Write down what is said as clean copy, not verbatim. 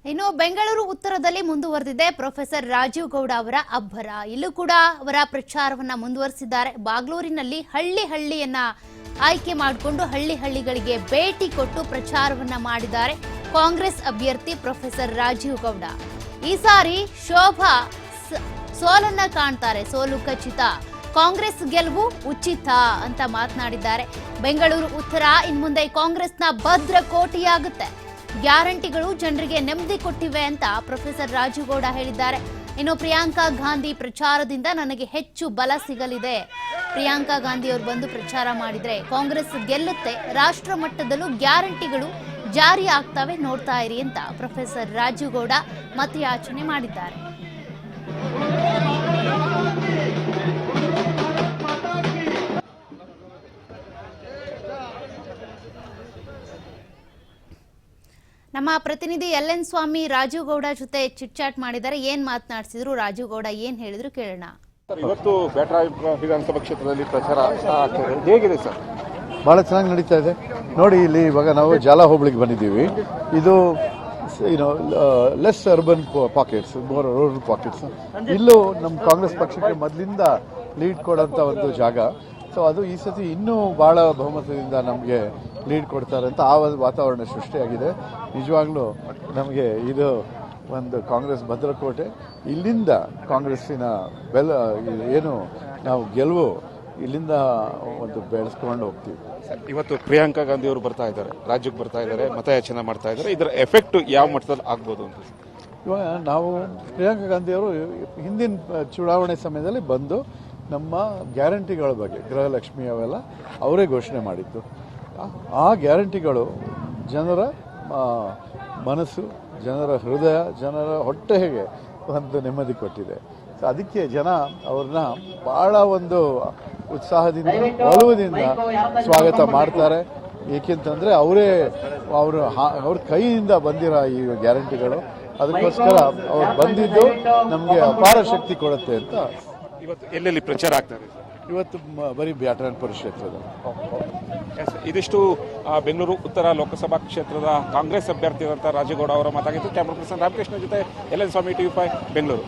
ಇನ್ನು ಬೆಂಗಳೂರು ಉತ್ತರದಲ್ಲಿ ಮುಂದುವರೆದಿದೆ ಪ್ರೊಫೆಸರ್ ರಾಜೀವ್ ಗೌಡ ಅವರ ಅಬ್ಬರ. ಇಲ್ಲೂ ಕೂಡ ಅವರ ಪ್ರಚಾರವನ್ನ ಮುಂದುವರಿಸಿದ್ದಾರೆ. ಬಾಗ್ಲೂರಿನಲ್ಲಿ ಹಳ್ಳಿಯನ್ನ ಆಯ್ಕೆ ಮಾಡಿಕೊಂಡು ಹಳ್ಳಿಗಳಿಗೆ ಭೇಟಿ ಕೊಟ್ಟು ಪ್ರಚಾರವನ್ನ ಮಾಡಿದ್ದಾರೆ ಕಾಂಗ್ರೆಸ್ ಅಭ್ಯರ್ಥಿ ಪ್ರೊಫೆಸರ್ ರಾಜೀವ್ ಗೌಡ. ಈ ಸಾರಿ ಶೋಭಾ ಸೋಲನ್ನ ಕಾಣ್ತಾರೆ, ಸೋಲು ಖಚಿತ, ಕಾಂಗ್ರೆಸ್ ಗೆಲುವು ಉಚಿತ ಅಂತ ಮಾತನಾಡಿದ್ದಾರೆ. ಬೆಂಗಳೂರು ಉತ್ತರ ಇನ್ಮುಂದೆ ಕಾಂಗ್ರೆಸ್ನ ಭದ್ರ ಕೋಟೆಯಾಗುತ್ತೆ, ಗ್ಯಾರಂಟಿಗಳು ಜನರಿಗೆ ನೆಮ್ಮದಿ ಕೊಟ್ಟಿವೆ ಅಂತ ಪ್ರೊಫೆಸರ್ ರಾಜೀವ್ ಗೌಡ ಹೇಳಿದ್ದಾರೆ. ಇನ್ನು ಪ್ರಿಯಾಂಕಾ ಗಾಂಧಿ ಪ್ರಚಾರದಿಂದ ನನಗೆ ಹೆಚ್ಚು ಬಲ ಸಿಗಲಿದೆ. ಪ್ರಿಯಾಂಕಾ ಗಾಂಧಿ ಅವರು ಬಂದು ಪ್ರಚಾರ ಮಾಡಿದ್ರೆ ಕಾಂಗ್ರೆಸ್ ಗೆಲ್ಲುತ್ತೆ, ರಾಷ್ಟ್ರ ಮಟ್ಟದಲ್ಲೂ ಗ್ಯಾರಂಟಿಗಳು ಜಾರಿ ಆಗ್ತವೆ, ನೋಡ್ತಾ ಇರಿ ಅಂತ ಪ್ರೊಫೆಸರ್ ರಾಜೀವ್ ಗೌಡ ಮತಯಾಚನೆ ಮಾಡಿದ್ದಾರೆ. ನಮ್ಮ ಪ್ರತಿನಿಧಿ ಎಲ್.ಎನ್. ಸ್ವಾಮಿ ರಾಜೀವ್ ಗೌಡ ಜೊತೆ ಚಿಟ್ ಚಾಟ್ ಮಾಡಿದ್ದಾರೆ. ಏನ್ ಮಾತನಾಡಿಸಿದ್ರು, ರಾಜೀವ್ ಗೌಡ ಏನ್ ಹೇಳಿದ್ರು ಕೇಳೋಣ. ಇವತ್ತು ಬೇಟ್ರ ವಿಧಾನಸಭಾ ಕ್ಷೇತ್ರದಲ್ಲಿ ಪ್ರಚಾರ ಹೇಗಿದೆ ಸರ್? ಬಹಳ ಚೆನ್ನಾಗಿ ನಡೀತಾ ಇದೆ ನೋಡಿ. ಇಲ್ಲಿ ಇವಾಗ ನಾವು ಜಾಲ ಹೋಬಳಿಗೆ ಬಂದಿದ್ದೀವಿ. ಇದು less urban pockets, more rural pockets. ಇಲ್ಲೂ ನಮ್ಮ ಕಾಂಗ್ರೆಸ್ ಪಕ್ಷಕ್ಕೆ ಮೊದಲಿಂದ ಲೀಡ್ ಕೊಡೋಂಥ ಒಂದು ಜಾಗ. ಸೊ ಅದು ಈ ಸತಿ ಇನ್ನೂ ಬಹಳ ಬಹುಮತದಿಂದ ನಮಗೆ ಲೀಡ್ ಕೊಡ್ತಾರೆ ಅಂತ ಆ ಒಂದು ವಾತಾವರಣ ಸೃಷ್ಟಿಯಾಗಿದೆ. ನಿಜವಾಗ್ಲೂ ನಮಗೆ ಇದು ಒಂದು ಕಾಂಗ್ರೆಸ್ ಭದ್ರಕೋಟೆ. ಇಲ್ಲಿಂದ ಕಾಂಗ್ರೆಸ್ಸಿನ ಏನು ನಾವು ಗೆಲುವು ಇಲ್ಲಿಂದ ಒಂದು ಬೆಳೆಸ್ಕೊಂಡು ಹೋಗ್ತೀವಿ. ಇವತ್ತು ಪ್ರಿಯಾಂಕಾ ಗಾಂಧಿ ಅವರು ಬರ್ತಾ ಇದ್ದಾರೆ, ರಾಜ್ಯಕ್ಕೆ ಬರ್ತಾ ಇದ್ದಾರೆ, ಮತಯಾಚನೆ ಮಾಡ್ತಾ ಇದ್ದಾರೆ. ಇದರ ಎಫೆಕ್ಟ್ ಯಾವ ಮಟ್ಟದಲ್ಲಿ ಆಗ್ಬೋದು ಅಂತ? ಇವಾಗ ನಾವು ಪ್ರಿಯಾಂಕಾ ಗಾಂಧಿ ಅವರು ಹಿಂದಿನ ಚುನಾವಣೆ ಸಮಯದಲ್ಲಿ ಬಂದು ನಮ್ಮ ಗ್ಯಾರಂಟಿಗಳ ಬಗ್ಗೆ, ಗೃಹಲಕ್ಷ್ಮಿ ಅವೆಲ್ಲ ಅವರೇ ಘೋಷಣೆ ಮಾಡಿದ್ದು. ಆ ಗ್ಯಾರಂಟಿಗಳು ಜನರ ಮನಸ್ಸು, ಜನರ ಹೃದಯ, ಜನರ ಹೊಟ್ಟೆಗೆ ಒಂದು ನೆಮ್ಮದಿ ಕೊಟ್ಟಿದೆ. ಸೊ ಅದಕ್ಕೆ ಜನ ಅವ್ರನ್ನ ಭಾಳ ಒಂದು ಉತ್ಸಾಹದಿಂದ, ಒಲವುದಿಂದ ಸ್ವಾಗತ ಮಾಡ್ತಾರೆ. ಏಕೆಂತಂದರೆ ಅವ್ರ ಕೈಯಿಂದ ಬಂದಿರೋ ಈ ಗ್ಯಾರಂಟಿಗಳು, ಅದಕ್ಕೋಸ್ಕರ ಅವ್ರು ಬಂದಿದ್ದು ನಮಗೆ ಅಪಾರ ಶಕ್ತಿ ಕೊಡುತ್ತೆ ಅಂತ. ಇವತ್ತು ಎಲ್ಲೆಲ್ಲಿ ಪ್ರಚಾರ ಆಗ್ತದೆ? ಇವತ್ತು ಬರೀ ಬ್ಯಾಟರಾಯನಪುರ ಕ್ಷೇತ್ರದಲ್ಲಿ. ಇದಿಷ್ಟು ಬೆಂಗಳೂರು ಉತ್ತರ ಲೋಕಸಭಾ ಕ್ಷೇತ್ರದ ಕಾಂಗ್ರೆಸ್ ಅಭ್ಯರ್ಥಿಯಾದಂಥ ರಾಜೀವ್ ಗೌಡ ಅವರ ಮಾತಾಗಿತ್ತು. ಕ್ಯಾಮರಾ ಪರ್ಸನ್ ರಾಮಕೃಷ್ಣ ಜೊತೆ ಎಲ್.ಎನ್. ಸ್ವಾಮಿ, TV5 ಬೆಂಗಳೂರು.